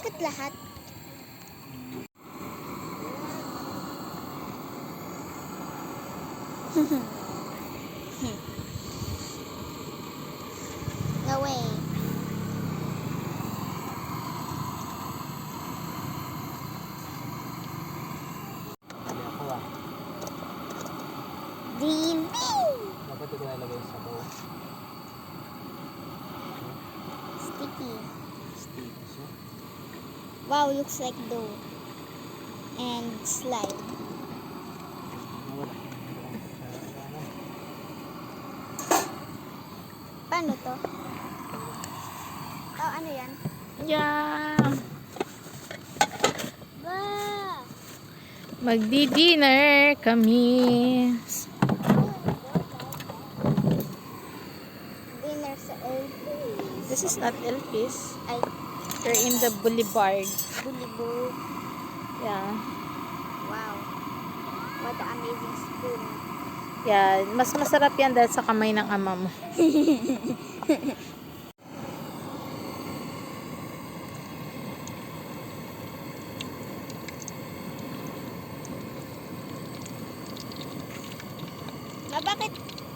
Bakit lahat? No way. Ako ah. Ding! Dapat ito nalagay sa bowl. Sticky. Sticky siya. Wow, looks like dough. And slime. Wala. Paano to? Oh, ano yan? Yeah. Wow! Magdi-dinner kami. Dinner sa Elvis. This is not Elpis. Ay, We're in the boulevard. bulibog. Yeah. Wow. What an amazing spoon. Yeah, mas masarap yan dahil sa kamay ng ama mo. Bakit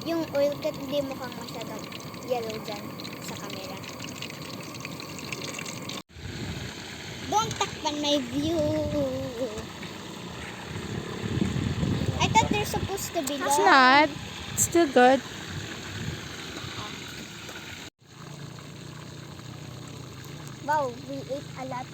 yung oil cut hindi mukhang masyadong yellow dyan sa camera? Don't takpan my view. I thought they're supposed to be It's long. not. It's still good. Wow, we ate a lot.